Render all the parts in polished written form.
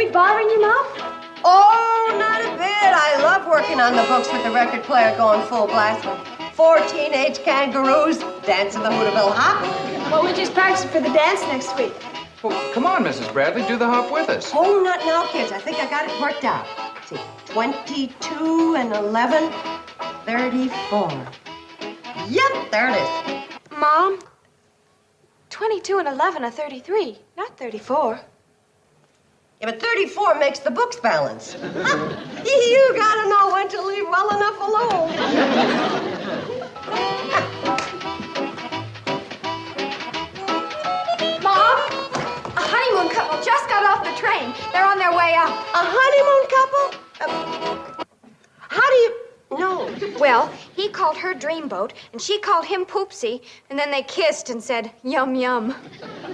we bothering you, Mom? Oh, not a bit. I love working on the books with the record player going full blast with 4 teenage kangaroos dancing the Hooterville Hop. Well, we're just practicing for the dance next week. Well, come on, Mrs. Bradley, do the hop with us. Oh, not now, kids. I think I got it worked out. See, 22 and 11, 34. Yep, there it is. Mom, 22 and 11 are 33, not 34. Yeah, but 34 makes the books balance. You gotta know when to leave well enough alone. Mom, a honeymoon couple just got off the train. They're on their way up. A honeymoon couple? How do you know? Well, he called her Dreamboat, and she called him Poopsie, and then they kissed and said, yum, yum.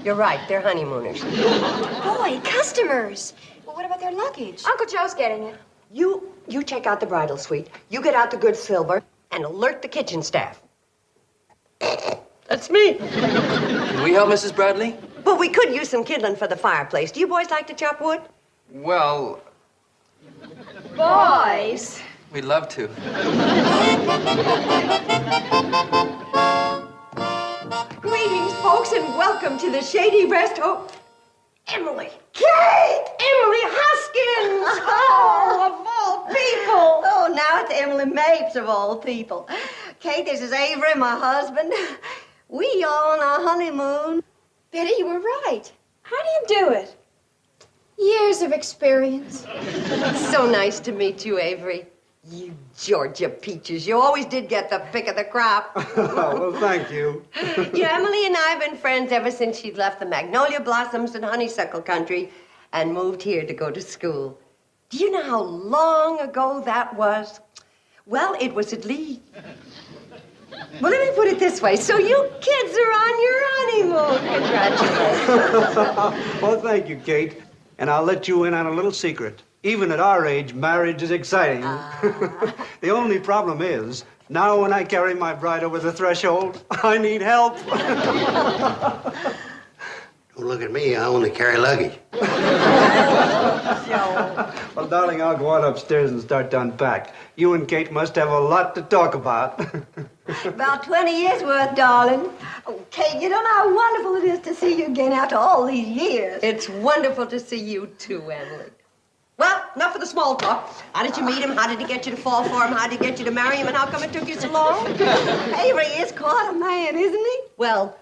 You're right, they're honeymooners. Boy, customers. Well, what about their luggage? Uncle Joe's getting it. You check out the bridal suite. You get out the good silver and alert the kitchen staff. That's me. Can we help, Mrs. Bradley? But we could use some kindling for the fireplace. Do you boys like to chop wood? Well, Boys. We'd love to. Greetings, folks, and welcome to the Shady Rest. Oh, Emily. Kate! Emily Hoskins! Oh, of all people! Oh, now it's Emily Mapes of all people. Kate, this is Avery, my husband. We are on our honeymoon. Betty, you were right. How do you do it? Years of experience. So nice to meet you, Avery. You Georgia peaches. You always did get the pick of the crop. Well, thank you. Yeah, Emily and I have been friends ever since she'd left the magnolia blossoms and honeysuckle country and moved here to go to school. Do you know how long ago that was? Well, it was at least... Well, let me put it this way. So you kids are on your honeymoon. Congratulations. Well, thank you, Kate. And I'll let you in on a little secret. Even at our age, marriage is exciting. The only problem is, now when I carry my bride over the threshold, I need help. Don't look at me, I only carry luggage. Well, darling, I'll go on upstairs and start to unpack. You and Kate must have a lot to talk about. About 20 years worth, darling. Oh, Kate, you don't know how wonderful it is to see you again after all these years. It's wonderful to see you too, Emily. Well, enough of the small talk. How did you meet him? How did he get you to fall for him? How did he get you to marry him? And how come it took you so long? Avery is quite a man, isn't he? Well,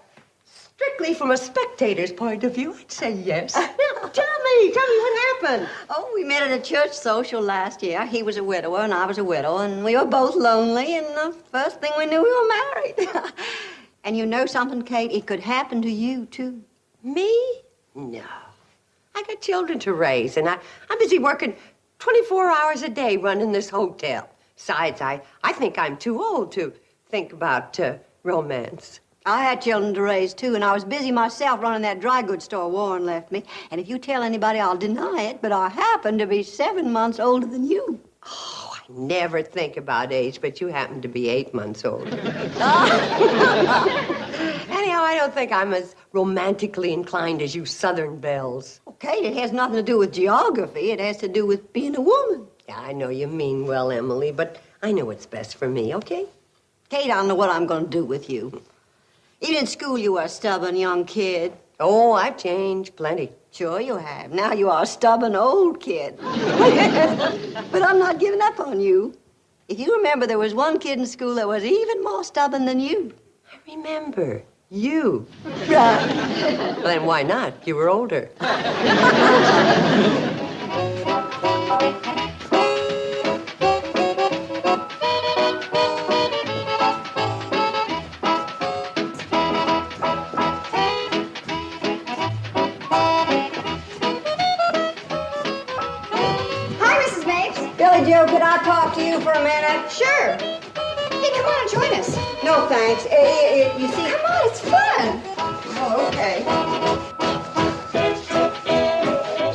strictly from a spectator's point of view, I'd say yes. Now, tell me what happened. Oh, we met at a church social last year. He was a widower and I was a widow, and we were both lonely, and the first thing we knew, we were married. And you know something, Kate? It could happen to you, too. Me? No. I got children to raise, and I'm busy working 24 hours a day running this hotel. Besides, I think I'm too old to think about romance. I had children to raise, too, and I was busy myself running that dry goods store Warren left me. And if you tell anybody, I'll deny it, but I happen to be 7 months older than you. Oh, I never think about age, but you happen to be 8 months old. Anyhow, I don't think I'm as romantically inclined as you Southern belles. Okay, it has nothing to do with geography. It has to do with being a woman. Yeah, I know you mean well, Emily, but I know what's best for me, okay? Kate, I don't know what I'm going to do with you. Even in school, you were a stubborn young kid. Oh, I've changed plenty. Sure you have. Now you are a stubborn old kid. But I'm not giving up on you. If you remember, there was one kid in school that was even more stubborn than you. I remember. You. Right. Well, then why not? You were older. Joe, could I talk to you for a minute? Sure. Hey, come on and join us. No, thanks. You see... Come on, it's fun. Oh, okay.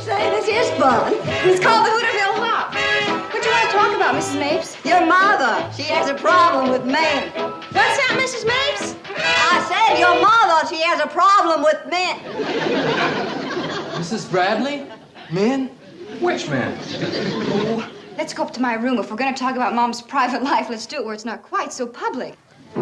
Say, this is fun. It's called the Hooterville Hop. What do you want to talk about, Mrs. Mapes? Your mother. She has a problem with men. What's that, Mrs. Mapes? I said your mother. She has a problem with men. Mrs. Bradley? Men? Which man? Let's go up to my room. If we're going to talk about Mom's private life, let's do it where it's not quite so public. Gee,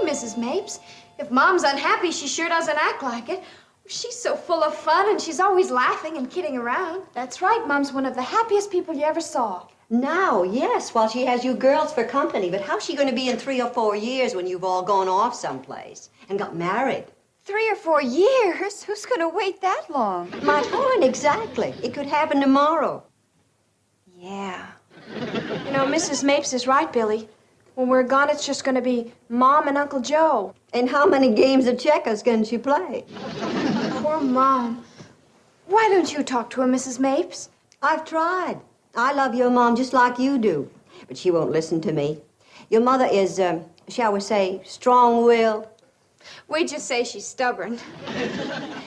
Mrs. Mapes, if Mom's unhappy, she sure doesn't act like it. She's so full of fun, and she's always laughing and kidding around. That's right, Mom's one of the happiest people you ever saw. Now, yes, while she has you girls for company. But how's she going to be in 3 or 4 years when you've all gone off someplace and got married? 3 or 4 years? Who's going to wait that long? My point, exactly. It could happen tomorrow. Yeah. You know, Mrs. Mapes is right, Billy. When we're gone, it's just going to be Mom and Uncle Joe. And how many games of checkers can she play? Poor Mom. Why don't you talk to her, Mrs. Mapes? I've tried. I love your mom just like you do. But she won't listen to me. Your mother is, shall we say, strong-willed. We just say she's stubborn.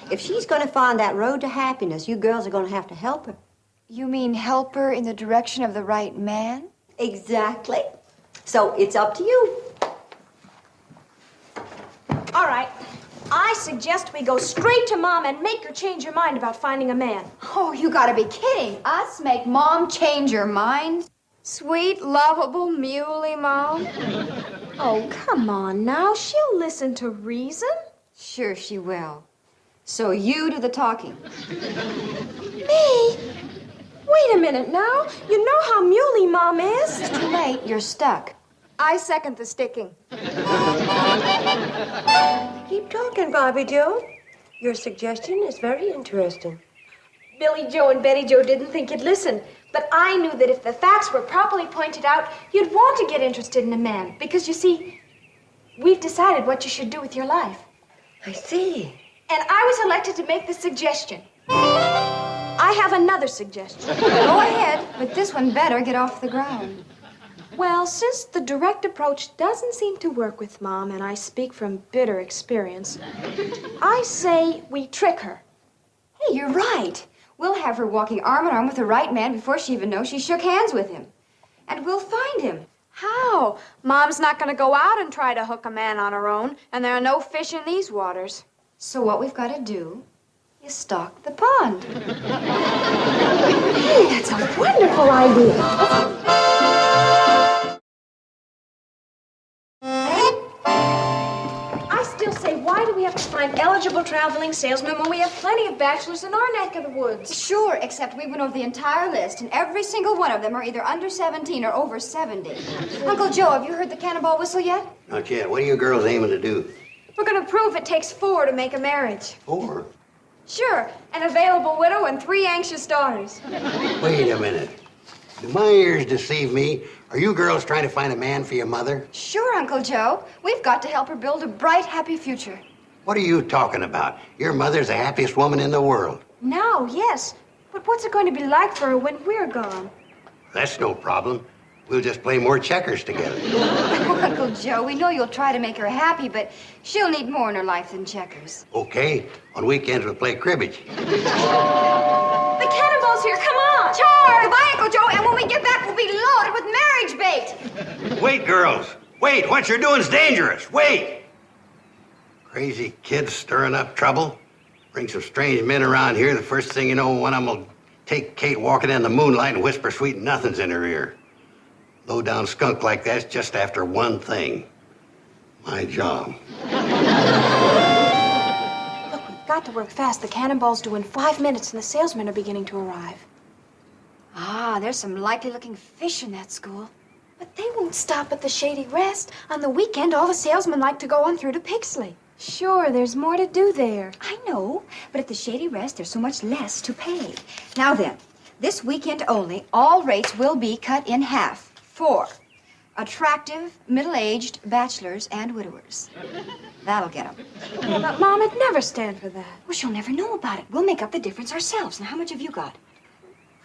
If she's going to find that road to happiness, you girls are going to have to help her. You mean help her in the direction of the right man? Exactly. So it's up to you. All right. I suggest we go straight to Mom and make her change her mind about finding a man. Oh, you gotta be kidding. Us make Mom change her mind? Sweet, lovable, muley Mom. Oh, come on now. She'll listen to reason. Sure she will. So you do the talking. Me? Wait a minute now. You know how muley Mom is. It's too late. You're stuck. I second the sticking. Keep talking, Bobby Joe. Your suggestion is very interesting. Billy Joe and Betty Joe didn't think you'd listen, but I knew that if the facts were properly pointed out, you'd want to get interested in a man. Because, you see, we've decided what you should do with your life. I see. And I was elected to make the suggestion. I have another suggestion. Go ahead, but this one better get off the ground. Well, since the direct approach doesn't seem to work with Mom, and I speak from bitter experience, I say we trick her. Hey, you're right. We'll have her walking arm in arm with the right man before she even knows she shook hands with him. And we'll find him. How? Mom's not going to go out and try to hook a man on her own, and there are no fish in these waters. So what we've got to do is stock the pond. Hey, that's a wonderful idea. I still say, why do we have to find eligible traveling salesmen when we have plenty of bachelors in our neck of the woods? Sure, except we went over the entire list, and every single one of them are either under 17 or over 70. Uncle Joe, have you heard the cannonball whistle yet? Not yet. What are you girls aiming to do? We're going to prove it takes 4 to make a marriage. 4? Sure, an available widow and 3 anxious daughters. Wait a minute. Do my ears deceive me? Are you girls trying to find a man for your mother? Sure, Uncle Joe. We've got to help her build a bright, happy future. What are you talking about? Your mother's the happiest woman in the world. Now, yes. But what's it going to be like for her when we're gone? That's no problem. We'll just play more checkers together. Oh, Uncle Joe, we know you'll try to make her happy, but she'll need more in her life than checkers. Okay. On weekends, we'll play cribbage. The cannonball's here. Come on. Charge! Goodbye, Uncle Joe, and when we get back, we'll be loaded with marriage bait. Wait, girls. Wait. What you're doing's dangerous. Wait. Crazy kids stirring up trouble. Bring some strange men around here. The first thing you know, one of them will take Kate walking in the moonlight and whisper sweet nothings in her ear. Low-down skunk like that's just after one thing. My job. Look, we've got to work fast. The cannonball's due in 5 minutes, and the salesmen are beginning to arrive. Ah, there's some likely-looking fish in that school. But they won't stop at the Shady Rest. On the weekend, all the salesmen like to go on through to Pixley. Sure, there's more to do there. I know, but at the Shady Rest, there's so much less to pay. Now then, this weekend only, all rates will be cut in half for attractive, middle-aged bachelors and widowers. That'll get them. Yeah, but Mom would never stand for that. Well, she'll never know about it. We'll make up the difference ourselves. Now, how much have you got?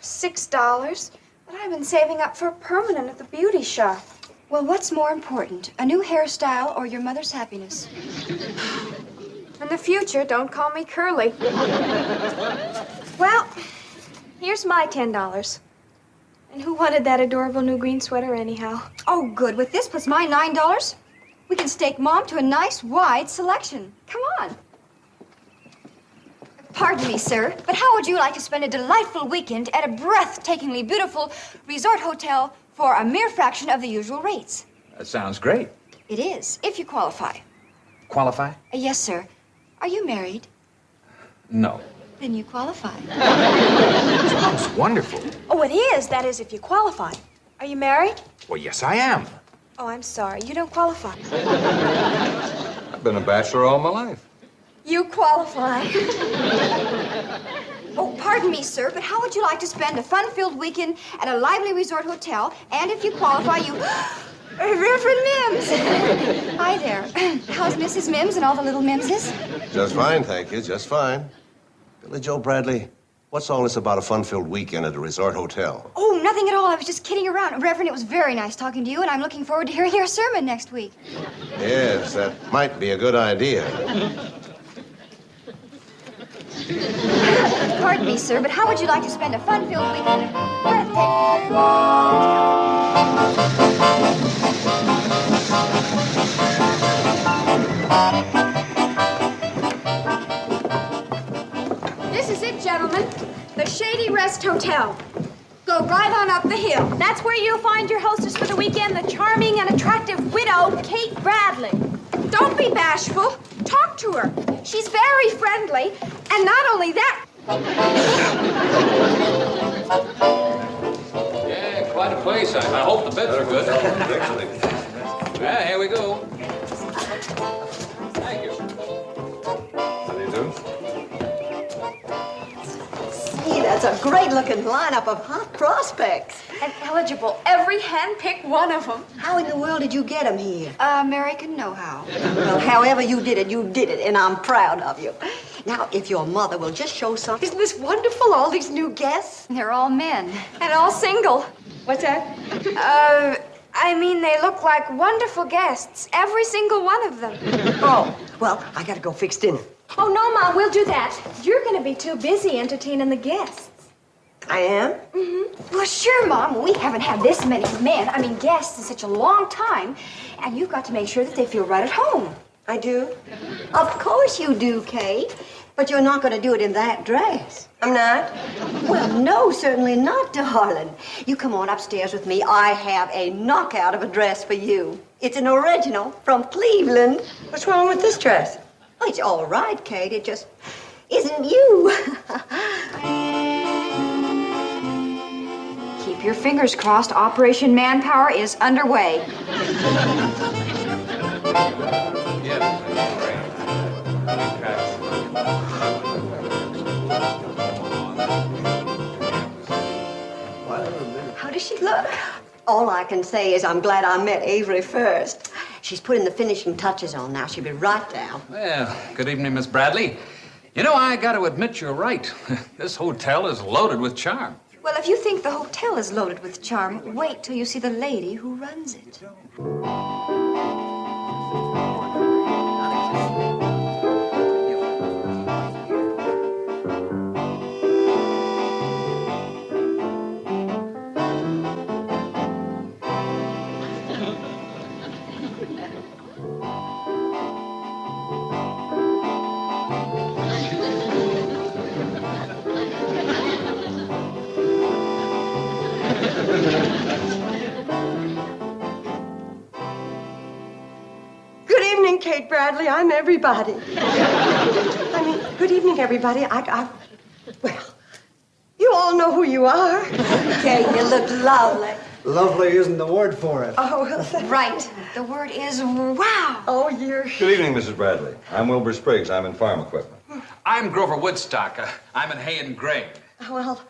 $6. But I've been saving up for a permanent at the beauty shop. Well, what's more important, a new hairstyle or your mother's happiness? In the future, don't call me Curly. Well, here's my $10. And who wanted that adorable new green sweater anyhow? Oh, good. With this plus my $9, We can stake Mom to a nice, wide selection. Come on. Pardon me, sir, but how would you like to spend a delightful weekend at a breathtakingly beautiful resort hotel for a mere fraction of the usual rates? That sounds great. It is, if you qualify. Qualify? Yes, sir. Are you married? No. Then you qualify. Sounds wonderful. Oh, it is. That is, if you qualify. Are you married? Well, yes, I am. Oh, I'm sorry. You don't qualify. I've been a bachelor all my life. You qualify. Oh, pardon me, sir, but how would you like to spend a fun-filled weekend at a lively resort hotel? And if you qualify, you... Reverend Mims! Hi there. How's Mrs. Mims and all the little Mimses? Just fine, thank you, just fine. Billy Joe Bradley, what's all this about a fun-filled weekend at a resort hotel? Oh, nothing at all. I was just kidding around. Reverend, it was very nice talking to you, and I'm looking forward to hearing your sermon next week. Yes, that might be a good idea. Pardon me, sir, but how would you like to spend a fun-filled weekend at a breathtaking... This is it, gentlemen. The Shady Rest Hotel. Go right on up the hill. That's where you'll find your hostess for the weekend, the charming and attractive widow, Kate Bradley. Don't be bashful. Talk to her. She's very friendly. And not only that... Yeah, quite a place. I hope the beds are good. Yeah, here we go. Thank you. How do you do? Gee, that's a great-looking lineup of hot prospects. And eligible. Every hand-picked one of them. How in the world did you get them here? American know-how. Well, however you did it, and I'm proud of you. Now, if your mother will just show some... Isn't this wonderful, all these new guests? They're all men. And all single. What's that? I mean, they look like wonderful guests. Every single one of them. Oh, well, I gotta go fix dinner. Oh, no, Mom, we'll do that. You're going to be too busy entertaining the guests. I am? Mm-hmm. Well, sure, Mom. We haven't had this many guests in such a long time. And you've got to make sure that they feel right at home. I do? Of course you do, Kate. But you're not going to do it in that dress. I'm not? Well, no, certainly not, darling. You come on upstairs with me. I have a knockout of a dress for you. It's an original from Cleveland. What's wrong with this dress? Oh, it's all right, Kate. It just isn't you. Keep your fingers crossed. Operation Manpower is underway. How does she look? All I can say is I'm glad I met Avery first. She's putting the finishing touches on now. She'll be right down. Well, good evening, Miss Bradley. You know, I got to admit you're right. This hotel is loaded with charm. Well, if you think the hotel is loaded with charm, wait till you see the lady who runs it. Kate Bradley, I'm everybody. I mean, good evening, everybody. Well, you all know who you are. Kate, you look lovely. Lovely isn't the word for it. Oh, Right. The word is wow. Oh, you're... Good evening, Mrs. Bradley. I'm Wilbur Spriggs. I'm in farm equipment. I'm Grover Woodstock. I'm in hay and grain. Well,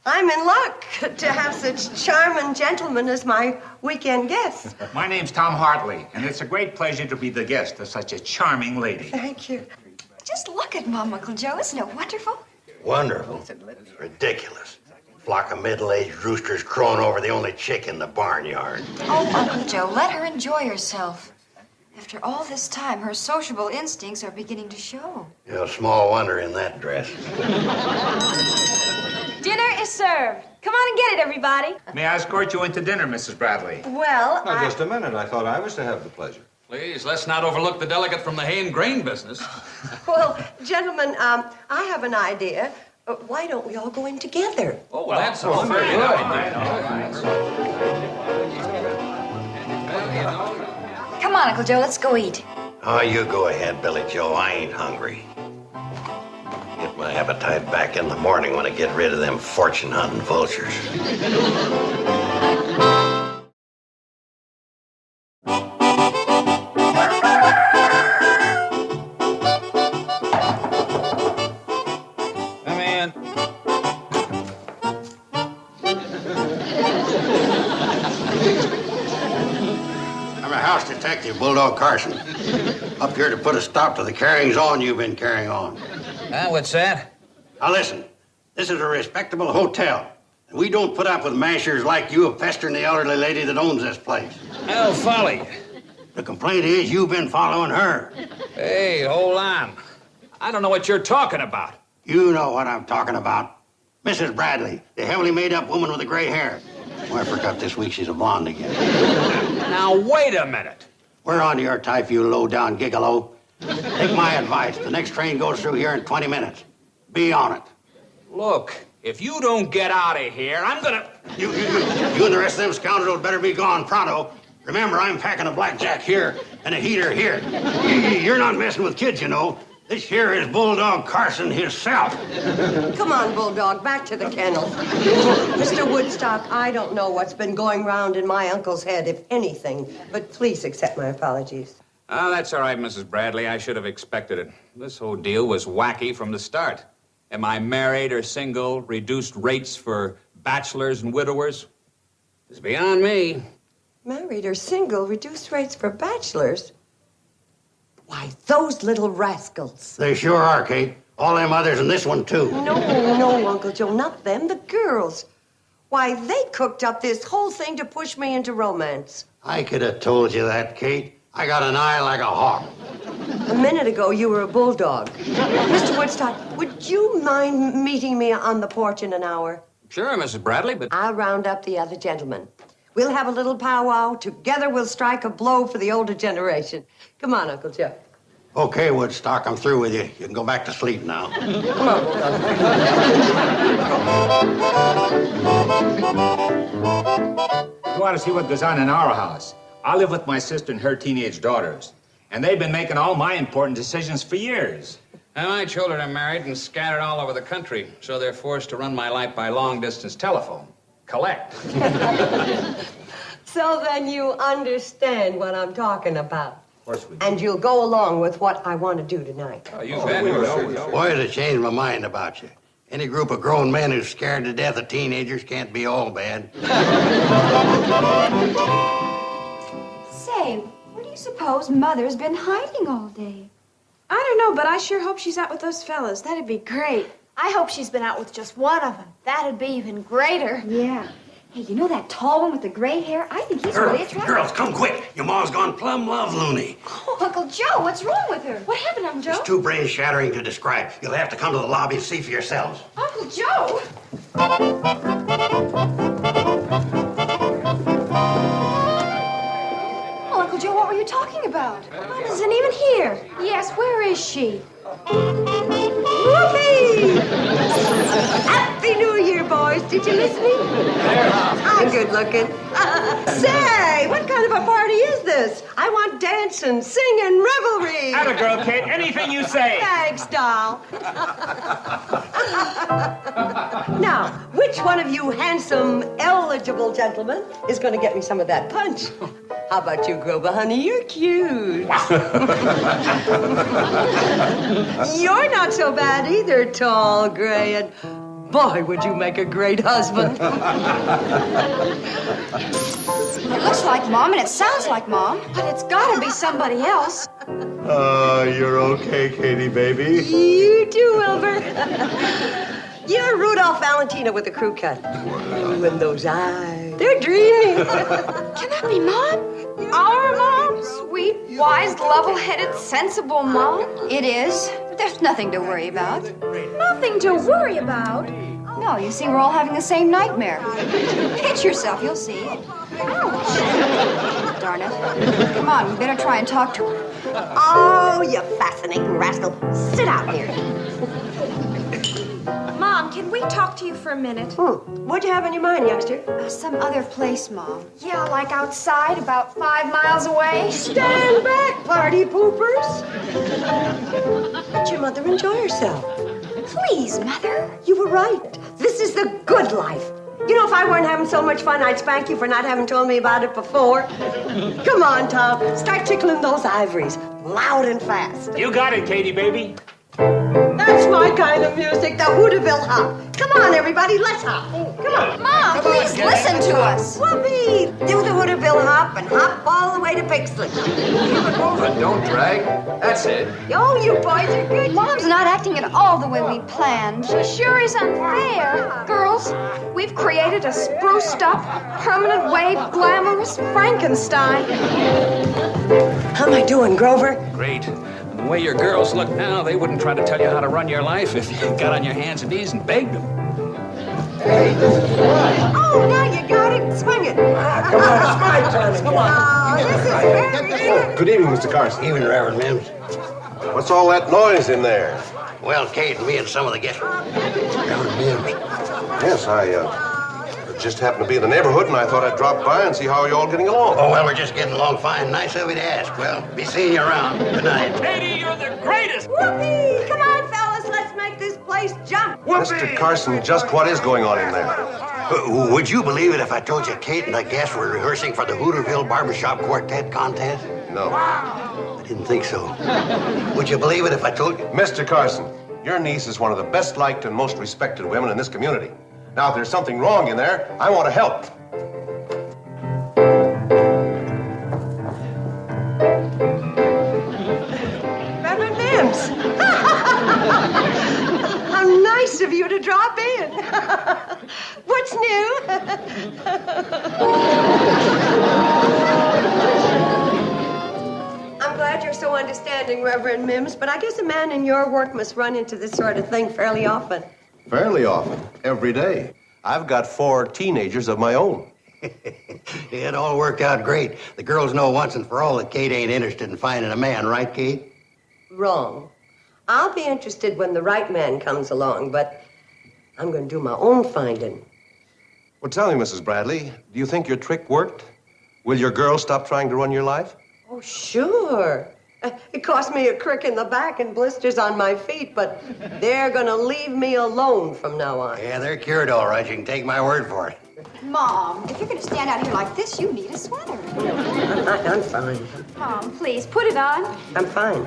I'm in luck to have such charming gentlemen as my weekend guests. My name's Tom Hartley, and it's a great pleasure to be the guest of such a charming lady. Thank you. Just look at Mom, Uncle Joe. Isn't it wonderful? Wonderful. Ridiculous. Flock of middle-aged roosters crowing over the only chick in the barnyard. Oh, Uncle Joe, let her enjoy herself. After all this time, her sociable instincts are beginning to show. You know, small wonder in that dress. Dinner is served. Come on and get it, everybody. May I escort you into dinner, Mrs. Bradley? Well, Now, just a minute. I thought I was to have the pleasure. Please, let's not overlook the delegate from the hay and grain business. Well, gentlemen, I have an idea. Why don't we all go in together? Oh, well, that's all very Come on, Uncle Joe, let's go eat. Oh, you go ahead, Billy Joe. I ain't hungry. Get my appetite back in the morning when I get rid of them fortune-hunting vultures. Come in. I'm a house detective, Bulldog Carson. Up here to put a stop to the carryings-on you've been carrying on. What's that? Now listen, this is a respectable hotel. And we don't put up with mashers like you pestering the elderly lady that owns this place. I'll follow you. The complaint is you've been following her. Hey, hold on. I don't know what you're talking about. You know what I'm talking about. Mrs. Bradley, the heavily made-up woman with the gray hair. Oh, I forgot this week she's a blonde again. Now, wait a minute. We're on to your type, you low-down gigolo. Take my advice. The next train goes through here in 20 minutes. Be on it. Look, if you don't get out of here, I'm gonna... You and the rest of them scoundrels better be gone pronto. Remember, I'm packing a blackjack here and a heater here. You're not messing with kids, you know. This here is Bulldog Carson himself. Come on, Bulldog, back to the kennel. Mr. Woodstock, I don't know what's been going round in my uncle's head, if anything, but please accept my apologies. Oh, that's all right, Mrs. Bradley. I should have expected it. This whole deal was wacky from the start. Am I married or single? Reduced rates for bachelors and widowers? It's beyond me. Married or single, reduced rates for bachelors? Why, those little rascals. They sure are, Kate. All them others and this one, too. No, Uncle Joe, not them, the girls. Why, they cooked up this whole thing to push me into romance. I could have told you that, Kate. I got an eye like a hawk. A minute ago, you were a bulldog. Mr. Woodstock, would you mind meeting me on the porch in an hour? Sure, Mrs. Bradley, but... I'll round up the other gentlemen. We'll have a little powwow. Together, we'll strike a blow for the older generation. Come on, Uncle Joe. Okay, Woodstock, I'm through with you. You can go back to sleep now. Come on, Bulldog. You ought to see what goes on in our house. I live with my sister and her teenage daughters, and they've been making all my important decisions for years. Now, my children are married and scattered all over the country, so they're forced to run my life by long-distance telephone. Collect. So then you understand what I'm talking about. Of course we do. And you'll go along with what I want to do tonight. Oh, you bet. Boy, to change my mind about you. Any group of grown men who's scared to death of teenagers can't be all bad. Say, where do you suppose Mother's been hiding all day? I don't know, but I sure hope she's out with those fellas. That'd be great. I hope she's been out with just one of them. That'd be even greater. Yeah. Hey, you know that tall one with the gray hair? I think he's really attractive. Girls, come quick. Your ma's gone plumb love loony. Oh, Uncle Joe, what's wrong with her? What happened, Uncle Joe? It's too brain-shattering to describe. You'll have to come to the lobby and see for yourselves. Uncle Joe! Oh, Uncle Joe, what were you talking about? Mom isn't even here. Yes, where is she? Whoopee! Happy New Year, boys. Did you listen? I'm good looking. Say, what kind of a party is this? I want dancing, singing, revelry. Atta girl, Kate. Anything you say. Thanks, doll. Now, which one of you handsome, eligible gentlemen is going to get me some of that punch? How about you, Grover, honey? You're cute. You're not so bad either, tall, gray, and boy, would you make a great husband. It looks like Mom and it sounds like Mom. But it's gotta be somebody else. You're okay, Katie, baby. You too, Wilbur. You're Rudolph Valentina with a crew cut. Ooh, and those eyes. They're dreamy. Can that be Mom? Our Mom? Sweet, wise, level-headed, sensible Mom? It is, but there's nothing to worry about. Nothing to worry about. No, you see, we're all having the same nightmare. Pinch yourself, you'll see. Ouch. Darn darn it. Come on, we better try and talk to her. Oh, you fascinating rascal. Sit down here. Mom, can we talk to you for a minute? What'd you have in your mind, youngster? Some other place, Mom. Yeah, like outside, about 5 miles away. Stand back, party poopers. Let your mother enjoy herself. Please, Mother. You were right. This is the good life. You know, if I weren't having so much fun, I'd spank you for not having told me about it before. Come on, Tom. Start tickling those ivories. Loud and fast. You got it, Katie, baby. That's my kind of music, the Hooterville Hop. Come on, everybody, let's hop. Come on. Mom, please listen to us. Whoopee! Do the Hooterville Hop and hop all the way to Pixley. But don't drag. That's it. Oh, you boys are good. Mom's not acting at all the way we planned. She sure is unfair. Girls, we've created a spruced up, permanent wave, glamorous Frankenstein. How am I doing, Grover? Great. And the way your girls look now, they wouldn't try to tell you how to run your life if you got on your hands and knees and begged them. Oh, now you got it. Swing it. Come on, it's my turn. Come on. Oh, this is very Good evening, Mr. Carson. Even Reverend Mims. What's all that noise in there? Well, Kate and me and some of the guests. Reverend Mims. Yes, I just happened to be in the neighborhood, and I thought I'd drop by and see how you're all getting along. Oh, well, we're just getting along fine. Nice of you to ask. Well, be seeing you around. Good night. Katie, you're the greatest! Whoopee! Come on, fellas, let's make this place jump. Mr. Carson, just what is going on in there? Would you believe it if I told you Kate and the guests were rehearsing for the Hooterville Barbershop Quartet contest? No. I didn't think so. Would you believe it if I told you? Mr. Carson, your niece is one of the best liked and most respected women in this community. Now, if there's something wrong in there, I want to help. Reverend Mims. How nice of you to drop in. What's new? I'm glad you're so understanding, Reverend Mims, but I guess a man in your work must run into this sort of thing fairly often. Fairly often. Every day. I've got 4 teenagers of my own. It all worked out great. The girls know once and for all that Kate ain't interested in finding a man, right, Kate? Wrong. I'll be interested when the right man comes along, but I'm going to do my own finding. Well, tell me, Mrs. Bradley, do you think your trick worked? Will your girl stop trying to run your life? Oh, sure. It cost me a crick in the back and blisters on my feet, but they're going to leave me alone from now on. Yeah, they're cured all right. You can take my word for it. Mom, if you're going to stand out here like this, you need a sweater. I'm fine. Mom, please, put it on. I'm fine.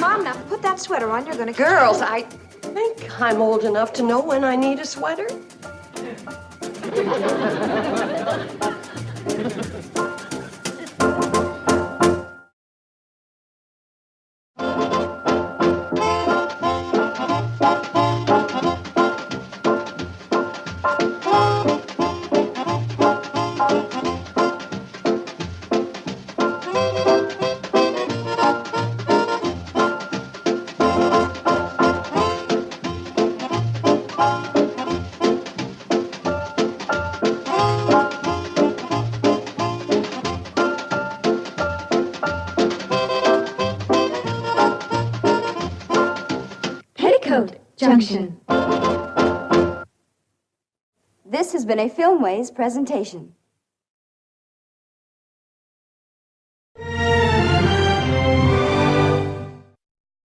Mom, now put that sweater on. You're gonna... Girls, I think I'm old enough to know when I need a sweater. Petticoat, Junction. This has been a Filmways presentation.